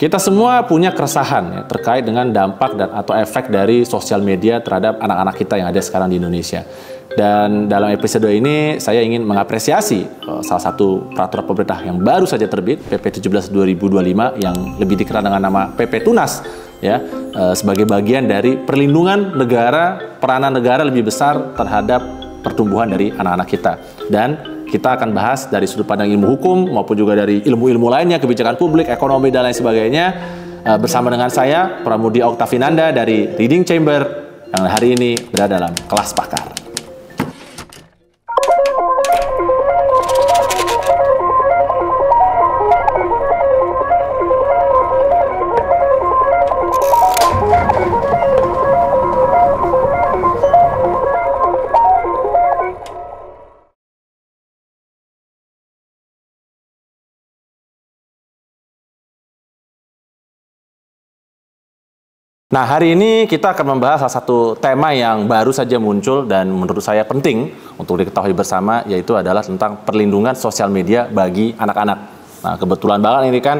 Kita semua punya keresahan ya, terkait dengan dampak dan atau efek dari sosial media terhadap anak-anak kita yang ada sekarang di Indonesia. Dan dalam episode ini saya ingin mengapresiasi salah satu peraturan pemerintah yang baru saja terbit, PP 17/2025 yang lebih dikenal dengan nama PP Tunas ya, sebagai bagian dari perlindungan negara, peranan negara lebih besar terhadap pertumbuhan dari anak-anak kita. Dan kita akan bahas dari sudut pandang ilmu hukum maupun juga dari ilmu-ilmu lainnya, kebijakan publik, ekonomi, dan lain sebagainya. Bersama dengan saya, Pramudia Oktavinanda dari Reading Chamber yang hari ini berada dalam kelas pakar. Nah, hari ini kita akan membahas salah satu tema yang baru saja muncul dan menurut saya penting untuk diketahui bersama, yaitu adalah tentang perlindungan sosial media bagi anak-anak. Nah, kebetulan banget ini kan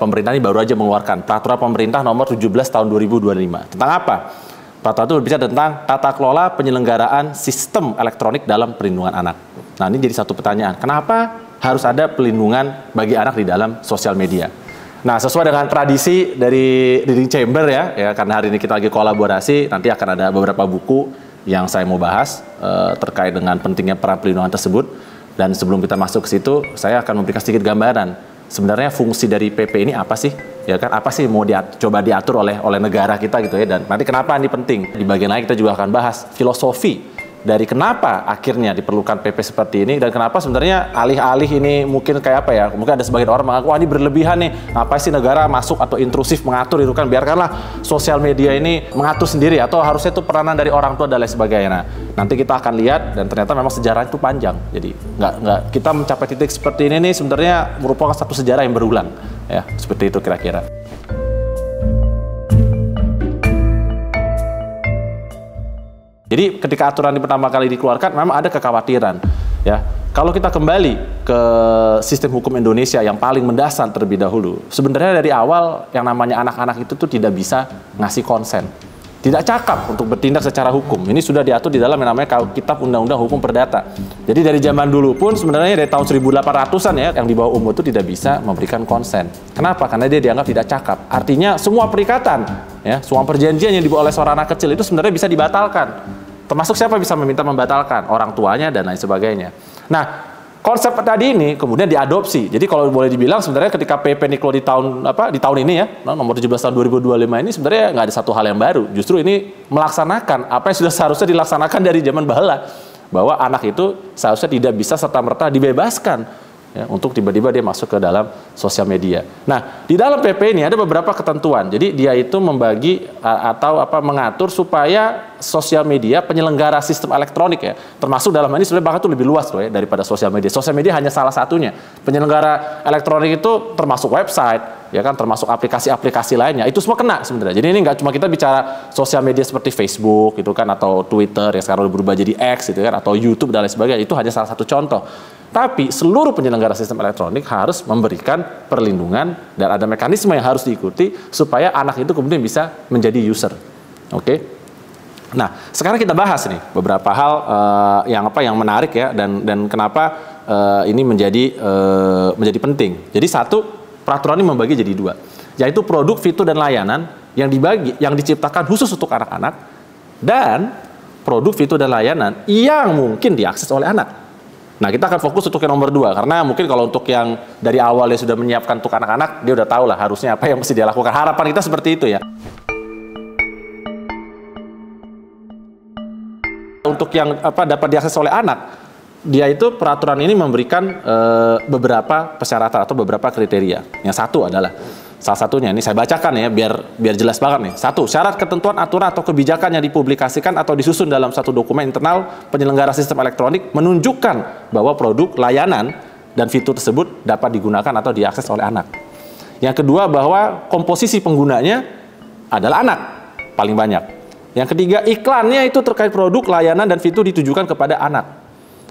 pemerintah ini baru aja mengeluarkan Peraturan Pemerintah Nomor 17 Tahun 2025. Tentang apa? Peraturan itu berbicara tentang tata kelola penyelenggaraan sistem elektronik dalam perlindungan anak. Nah, ini jadi satu pertanyaan. Kenapa harus ada pelindungan bagi anak di dalam sosial media? Nah, sesuai dengan tradisi dari Reading Chamber ya, karena hari ini kita lagi kolaborasi, nanti akan ada beberapa buku yang saya mau bahas terkait dengan pentingnya peran pelindungan tersebut. Dan sebelum kita masuk ke situ, saya akan memberikan sedikit gambaran. Sebenarnya fungsi dari PP ini apa sih? Ya kan, apa sih mau coba diatur oleh negara kita gitu ya? Dan nanti kenapa ini penting? Di bagian lain kita juga akan bahas filosofi dari kenapa akhirnya diperlukan PP seperti ini dan kenapa sebenarnya alih-alih ini mungkin kayak apa ya, mungkin ada sebagian orang mengaku, wah ini berlebihan nih, ngapain sih negara masuk atau intrusif mengatur itu kan, biarkanlah sosial media ini mengatur sendiri atau harusnya itu peranan dari orang tua dan lain sebagainya. Nah, nanti kita akan lihat dan ternyata memang sejarah itu panjang, jadi nggak kita mencapai titik seperti ini nih sebenarnya merupakan satu sejarah yang berulang ya, seperti itu kira-kira. Jadi ketika aturan ini pertama kali dikeluarkan, memang ada kekhawatiran. Ya, kalau kita kembali ke sistem hukum Indonesia yang paling mendasar terlebih dahulu, sebenarnya dari awal yang namanya anak-anak itu tuh tidak bisa ngasih konsen, tidak cakap untuk bertindak secara hukum. Ini sudah diatur di dalam yang namanya Kitab Undang-Undang Hukum Perdata. Jadi dari zaman dulu pun sebenarnya dari tahun 1800-an ya, yang di bawah umur itu tidak bisa memberikan konsen. Kenapa? Karena dia dianggap tidak cakap. Artinya semua perikatan, ya, semua perjanjian yang dibuat oleh seorang anak kecil itu sebenarnya bisa dibatalkan. Termasuk siapa bisa meminta membatalkan? Orang tuanya dan lain sebagainya. Nah, konsep tadi ini kemudian diadopsi. Jadi kalau boleh dibilang sebenarnya ketika PP ini keluar di tahun ini ya, nomor 17 tahun 2025 ini sebenarnya nggak ada satu hal yang baru. Justru ini melaksanakan apa yang sudah seharusnya dilaksanakan dari zaman bahala, bahwa anak itu seharusnya tidak bisa serta-merta dibebaskan ya, untuk tiba-tiba dia masuk ke dalam sosial media. Nah, di dalam PP ini ada beberapa ketentuan. Jadi dia itu membagi atau mengatur supaya sosial media, penyelenggara sistem elektronik ya, termasuk dalam ini sebenarnya bahkan itu lebih luas loh ya daripada sosial media. Sosial media hanya salah satunya. Penyelenggara elektronik itu termasuk website, ya kan, termasuk aplikasi-aplikasi lainnya. Itu semua kena sebenarnya. Jadi ini nggak cuma kita bicara sosial media seperti Facebook gitu kan, atau Twitter yang sekarang berubah jadi X gitu kan, atau YouTube dan lain sebagainya. Itu hanya salah satu contoh. Tapi seluruh penyelenggara sistem elektronik harus memberikan perlindungan dan ada mekanisme yang harus diikuti supaya anak itu kemudian bisa menjadi user. Oke. Nah, sekarang kita bahas nih beberapa hal yang menarik ya, dan kenapa ini menjadi penting. Jadi satu, peraturan ini membagi jadi dua, yaitu produk, fitur, dan layanan yang diciptakan khusus untuk anak-anak dan produk, fitur, dan layanan yang mungkin diakses oleh anak. Nah, kita akan fokus untuk yang nomor 2, karena mungkin kalau untuk yang dari awal dia sudah menyiapkan untuk anak-anak, dia udah tahu lah harusnya apa yang mesti dia lakukan. Harapan kita seperti itu ya. Untuk yang dapat diakses oleh anak, dia itu peraturan ini memberikan beberapa persyaratan atau beberapa kriteria. Yang satu adalah, salah satunya ini saya bacakan ya biar jelas banget nih. Satu, syarat ketentuan aturan atau kebijakan yang dipublikasikan atau disusun dalam satu dokumen internal penyelenggara sistem elektronik menunjukkan bahwa produk, layanan, dan fitur tersebut dapat digunakan atau diakses oleh anak. Yang kedua, bahwa komposisi penggunanya adalah anak paling banyak. Yang ketiga, iklannya itu terkait produk, layanan, dan fitur ditujukan kepada anak.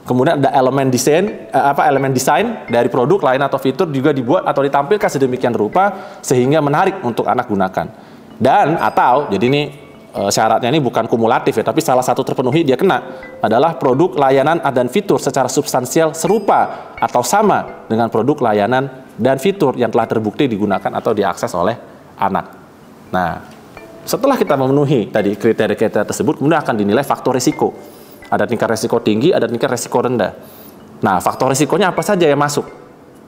Kemudian ada elemen desain dari produk lain atau fitur juga dibuat atau ditampilkan sedemikian rupa sehingga menarik untuk anak gunakan. Dan atau jadi ini syaratnya ini bukan kumulatif ya, tapi salah satu terpenuhi dia kena adalah produk layanan dan fitur secara substansial serupa atau sama dengan produk layanan dan fitur yang telah terbukti digunakan atau diakses oleh anak. Nah, setelah kita memenuhi tadi kriteria-kriteria tersebut, kemudian akan dinilai faktor risiko. Ada tingkat risiko tinggi, ada tingkat risiko rendah. Nah, faktor risikonya apa saja yang masuk?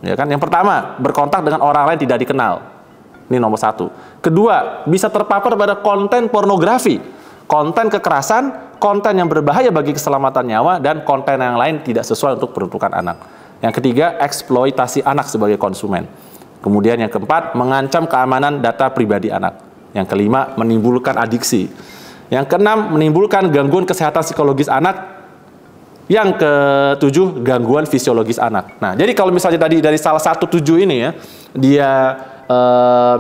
Ya kan? Yang pertama, berkontak dengan orang lain tidak dikenal. Ini nomor satu. Kedua, bisa terpapar pada konten pornografi, konten kekerasan, konten yang berbahaya bagi keselamatan nyawa, dan konten yang lain tidak sesuai untuk peruntukan anak. Yang ketiga, eksploitasi anak sebagai konsumen. Kemudian yang keempat, mengancam keamanan data pribadi anak. Yang kelima, menimbulkan adiksi. Yang keenam, menimbulkan gangguan kesehatan psikologis anak. Yang ketujuh, gangguan fisiologis anak. Nah, jadi kalau misalnya tadi dari salah satu 7 ini ya, dia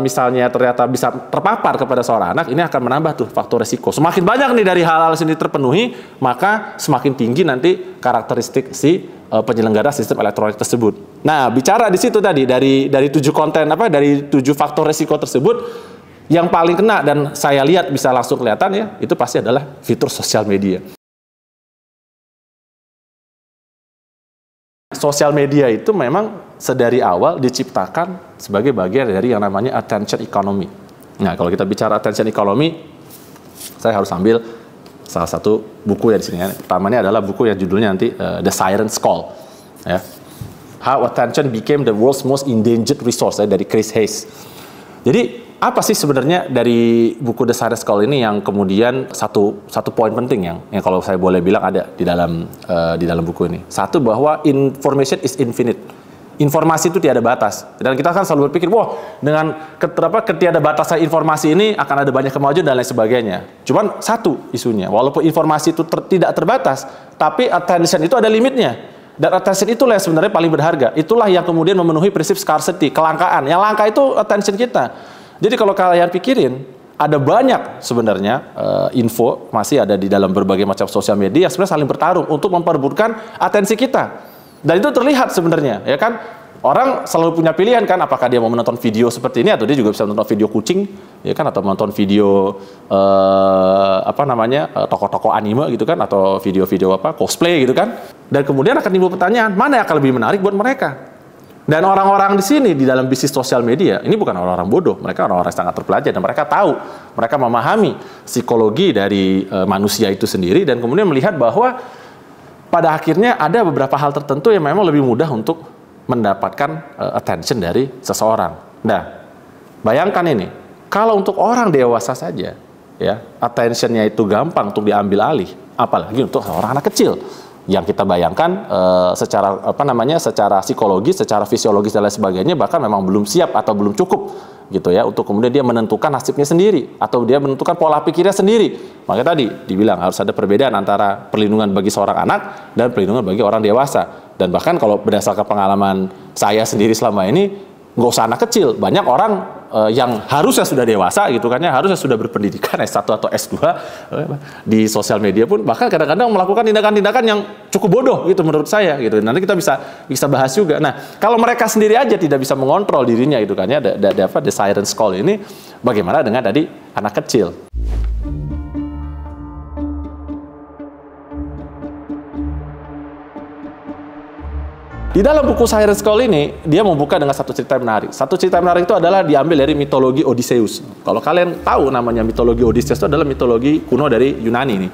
misalnya ternyata bisa terpapar kepada seorang anak, ini akan menambah tuh faktor resiko. Semakin banyak nih dari hal-hal sini terpenuhi, maka semakin tinggi nanti karakteristik si penyelenggara sistem elektronik tersebut. Nah, bicara di situ tadi dari 7 konten dari 7 faktor resiko tersebut, yang paling kena dan saya lihat bisa langsung kelihatan ya, itu pasti adalah fitur sosial media. Sosial media itu memang sedari awal diciptakan sebagai bagian dari yang namanya attention economy. Nah, kalau kita bicara attention economy, saya harus ambil salah satu buku ya di sini. Pertamanya adalah buku yang judulnya nanti The Siren's Call. Ya. How Attention Became the World's Most Endangered Resource dari Chris Hayes. Jadi apa sih sebenarnya dari buku The Siren's Call ini yang kemudian satu poin penting yang kalau saya boleh bilang ada di dalam buku ini. Satu, bahwa information is infinite. Informasi itu tiada batas. Dan kita kan selalu berpikir, wah, dengan ketiadabatasan informasi ini akan ada banyak kemajuan dan lain sebagainya. Cuman satu isunya, walaupun informasi itu tidak terbatas, tapi attention itu ada limitnya. Dan attention itulah yang sebenarnya paling berharga. Itulah yang kemudian memenuhi prinsip scarcity, kelangkaan. Yang langka itu attention kita. Jadi kalau kalian pikirin, ada banyak sebenarnya info masih ada di dalam berbagai macam sosial media yang sebenarnya saling bertarung untuk memperebutkan atensi kita. Dan itu terlihat sebenarnya, ya kan? Orang selalu punya pilihan kan, apakah dia mau menonton video seperti ini atau dia juga bisa menonton video kucing, ya kan, atau menonton video tokoh-tokoh anime gitu kan, atau video-video cosplay gitu kan. Dan kemudian akan timbul pertanyaan, mana yang akan lebih menarik buat mereka? Dan orang-orang di sini di dalam bisnis sosial media ini bukan orang-orang bodoh, mereka orang-orang yang sangat terpelajar dan mereka tahu, mereka memahami psikologi dari manusia itu sendiri dan kemudian melihat bahwa pada akhirnya ada beberapa hal tertentu yang memang lebih mudah untuk mendapatkan attention dari seseorang. Nah, bayangkan ini, kalau untuk orang dewasa saja, ya attentionnya itu gampang untuk diambil alih, apalagi untuk seorang anak kecil. Yang kita bayangkan secara psikologis, secara fisiologis dan lain sebagainya bahkan memang belum siap atau belum cukup gitu ya untuk kemudian dia menentukan nasibnya sendiri atau dia menentukan pola pikirnya sendiri. Makanya tadi dibilang harus ada perbedaan antara perlindungan bagi seorang anak dan perlindungan bagi orang dewasa. Dan bahkan kalau berdasarkan pengalaman saya sendiri selama ini, nggak usah anak kecil, banyak orang yang harusnya sudah dewasa gitu kan ya, harusnya sudah berpendidikan S1 atau S2 di sosial media pun bahkan kadang-kadang melakukan tindakan-tindakan yang cukup bodoh gitu menurut saya gitu. Nanti kita bisa bahas juga. Nah, kalau mereka sendiri aja tidak bisa mengontrol dirinya itu kan ya, The Siren's Call ini, bagaimana dengan tadi anak kecil? Di dalam buku Siren's Call ini, dia membuka dengan satu cerita yang menarik. Satu cerita yang menarik itu adalah diambil dari mitologi Odysseus. Kalau kalian tahu namanya mitologi Odysseus itu adalah mitologi kuno dari Yunani nih.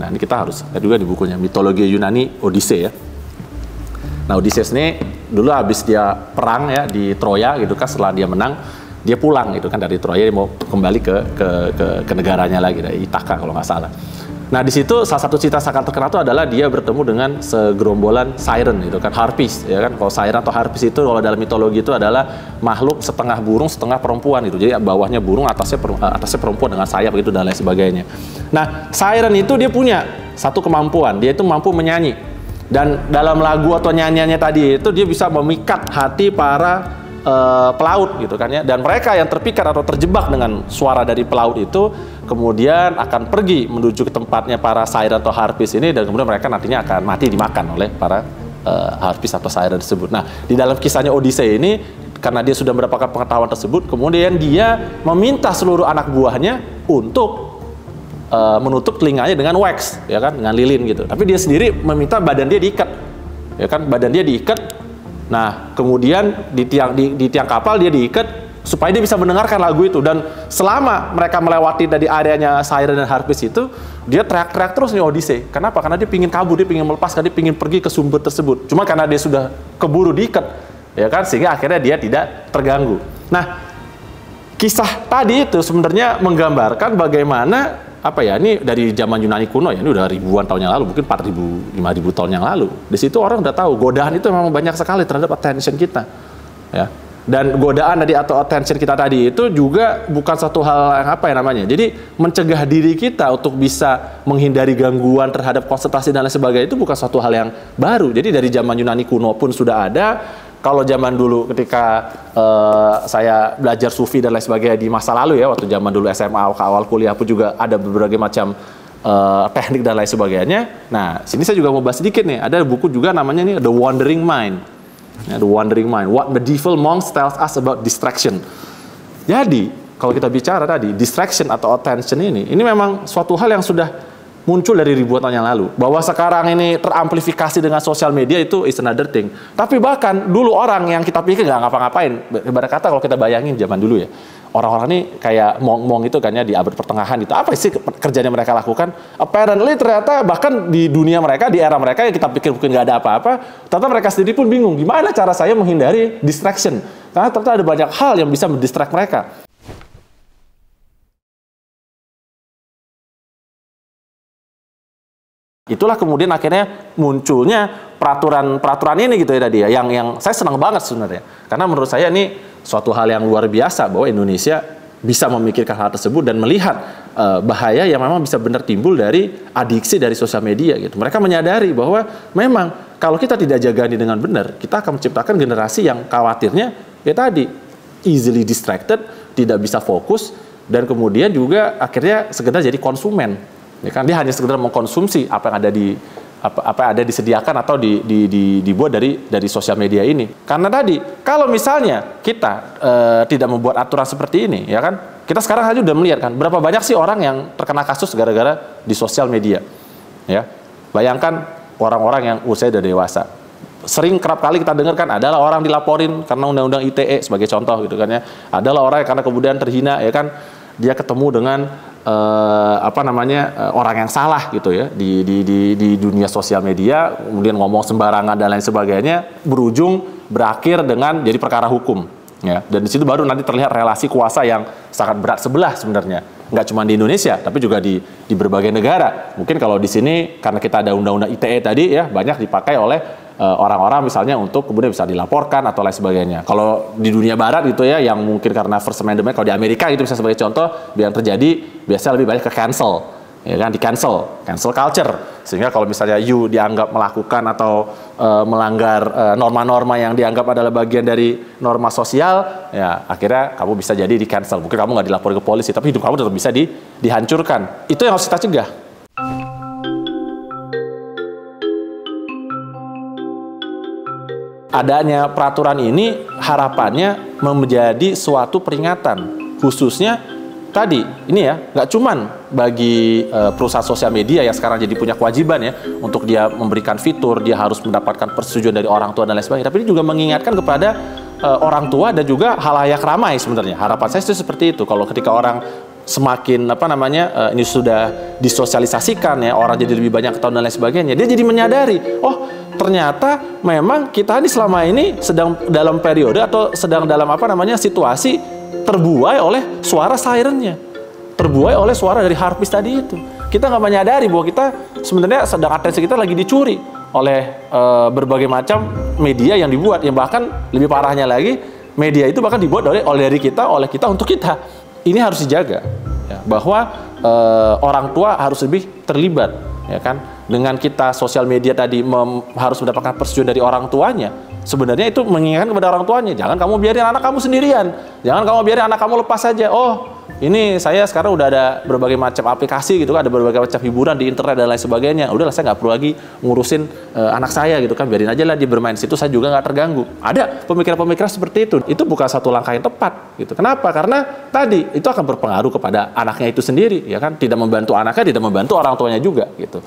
Nah, ini kita harus lihat juga di bukunya, mitologi Yunani Odyssey ya. Nah, Odysseus ini dulu habis dia perang ya di Troya gitu kan, setelah dia menang, dia pulang gitu kan dari Troya, dia mau kembali ke negaranya lagi, dari Ithaka kalau nggak salah. Nah, di situ salah satu cerita sangat terkenal itu adalah dia bertemu dengan segerombolan siren gitu kan, harpis ya kan. Kalau siren atau harpis itu kalau dalam mitologi itu adalah makhluk setengah burung setengah perempuan gitu. Jadi bawahnya burung, atasnya perempuan dengan sayap gitu dan lain sebagainya. Nah, siren itu dia punya satu kemampuan, dia itu mampu menyanyi. Dan dalam lagu atau nyanyiannya tadi itu dia bisa memikat hati para pelaut gitu kan ya, dan mereka yang terpikat atau terjebak dengan suara dari pelaut itu kemudian akan pergi menuju ke tempatnya para siren atau harpis ini, dan kemudian mereka nantinya akan mati dimakan oleh para harpis atau siren tersebut. Nah, di dalam kisahnya Odyssey ini, karena dia sudah mendapatkan pengetahuan tersebut, kemudian dia meminta seluruh anak buahnya untuk menutup telinganya dengan wax, ya kan, dengan lilin gitu. Tapi dia sendiri meminta badan dia diikat, ya kan, badan dia diikat. Nah, kemudian di tiang kapal dia diikat supaya dia bisa mendengarkan lagu itu. Dan selama mereka melewati dari areanya siren dan harpis itu, dia teriak-teriak terus nih Odyssey. Kenapa? Karena dia pingin kabur, dia pingin melepaskan, dia pingin pergi ke sumber tersebut. Cuma karena dia sudah keburu diikat, ya kan, sehingga akhirnya dia tidak terganggu. Nah, kisah tadi itu sebenarnya menggambarkan bagaimana ini dari zaman Yunani kuno ya, ini udah ribuan tahun yang lalu, mungkin 4.000, 5.000 tahun yang lalu. Di situ orang udah tahu godaan itu memang banyak sekali terhadap attention kita, ya. Dan godaan tadi atau attention kita tadi itu juga bukan satu hal yang jadi mencegah diri kita untuk bisa menghindari gangguan terhadap konsentrasi dan lain sebagainya, itu bukan satu hal yang baru. Jadi dari zaman Yunani kuno pun sudah ada. Kalau zaman dulu ketika saya belajar sufi dan lain sebagainya di masa lalu ya, waktu zaman dulu SMA, awal kuliah pun juga ada berbagai macam teknik dan lain sebagainya. Nah, sini saya juga mau bahas sedikit nih. Ada buku juga namanya nih The Wandering Mind. Ya, The Wandering Mind. What Medieval Monks Tells Us About Distraction. Jadi, kalau kita bicara tadi distraction atau attention ini memang suatu hal yang sudah muncul dari ribuan tahun yang lalu. Bahwa sekarang ini teramplifikasi dengan sosial media itu is another thing. Tapi bahkan dulu orang yang kita pikir nggak ngapa-ngapain, ibarat kata kalau kita bayangin zaman dulu ya, orang-orang ini kayak mong-mong itu kan ya, di abad pertengahan itu, apa sih kerjanya mereka lakukan? Apparently ternyata bahkan di dunia mereka, di era mereka yang kita pikir mungkin nggak ada apa-apa, ternyata mereka sendiri pun bingung, gimana cara saya menghindari distraction? Karena ternyata ada banyak hal yang bisa mendistract mereka. Itulah kemudian akhirnya munculnya peraturan ini gitu ya tadi ya, yang saya senang banget sebenarnya. Karena menurut saya ini suatu hal yang luar biasa bahwa Indonesia bisa memikirkan hal tersebut dan melihat bahaya yang memang bisa benar timbul dari adiksi dari sosial media gitu. Mereka menyadari bahwa memang kalau kita tidak jaga ini dengan benar, kita akan menciptakan generasi yang khawatirnya ya tadi easily distracted, tidak bisa fokus, dan kemudian juga akhirnya sekedar jadi konsumen. Ya kan, dia hanya sekedar mengkonsumsi apa yang ada apa yang ada disediakan atau dibuat dari sosial media ini. Karena tadi kalau misalnya kita tidak membuat aturan seperti ini, ya kan, kita sekarang aja udah melihat kan berapa banyak sih orang yang terkena kasus gara-gara di sosial media. Ya, bayangkan orang-orang yang usia sudah dewasa. Sering kerap kali kita dengar kan adalah orang dilaporin karena undang-undang ITE sebagai contoh gitu kan ya. Adalah orang yang karena kemudian terhina, ya kan, dia ketemu dengan orang yang salah gitu ya di dunia sosial media, kemudian ngomong sembarangan dan lain sebagainya, berakhir dengan jadi perkara hukum ya. Dan di situ baru nanti terlihat relasi kuasa yang sangat berat sebelah sebenarnya, nggak cuma di Indonesia tapi juga di berbagai negara. Mungkin kalau di sini karena kita ada undang-undang ITE tadi ya, banyak dipakai oleh orang-orang misalnya untuk kemudian bisa dilaporkan atau lain sebagainya. Kalau di dunia barat gitu ya, yang mungkin karena First Amendment, kalau di Amerika itu bisa sebagai contoh, yang terjadi biasanya lebih banyak ke cancel, ya kan, di cancel culture. Sehingga kalau misalnya you dianggap melakukan atau melanggar norma-norma yang dianggap adalah bagian dari norma sosial, ya akhirnya kamu bisa jadi di cancel. Mungkin kamu nggak dilapor ke polisi, tapi hidup kamu tetap bisa dihancurkan. Itu yang harus kita cegah. Adanya peraturan ini harapannya menjadi suatu peringatan, khususnya tadi ini ya, nggak cuman bagi perusahaan sosial media yang sekarang jadi punya kewajiban ya untuk dia memberikan fitur, dia harus mendapatkan persetujuan dari orang tua dan lain sebagainya, tapi ini juga mengingatkan kepada orang tua dan juga halayak ramai sebenarnya. Harapan saya itu seperti itu. Kalau ketika orang semakin ini sudah disosialisasikan ya, orang jadi lebih banyak tahu dan lain sebagainya, dia jadi menyadari, oh ternyata memang kita ini selama ini sedang dalam periode atau sedang dalam situasi terbuai oleh suara sirennya, terbuai oleh suara dari harpis tadi itu. Kita nggak menyadari bahwa kita sebenarnya sedang atensi kita lagi dicuri oleh berbagai macam media yang dibuat, yang bahkan lebih parahnya lagi, media itu bahkan dibuat oleh kita untuk kita. Ini harus dijaga ya, bahwa orang tua harus lebih terlibat, ya kan. Dengan kita sosial media tadi harus mendapatkan persetujuan dari orang tuanya, sebenarnya itu mengingatkan kepada orang tuanya, jangan kamu biarin anak kamu sendirian, jangan kamu biarin anak kamu lepas saja. Oh, ini saya sekarang udah ada berbagai macam aplikasi gitu kan, ada berbagai macam hiburan di internet dan lain sebagainya. Udahlah, saya nggak perlu lagi ngurusin anak saya gitu kan, biarin aja lah dia bermain situ, saya juga nggak terganggu. Ada pemikiran-pemikiran seperti itu. Itu bukan satu langkah yang tepat gitu. Kenapa? Karena tadi itu akan berpengaruh kepada anaknya itu sendiri, ya kan, tidak membantu anaknya, tidak membantu orang tuanya juga gitu.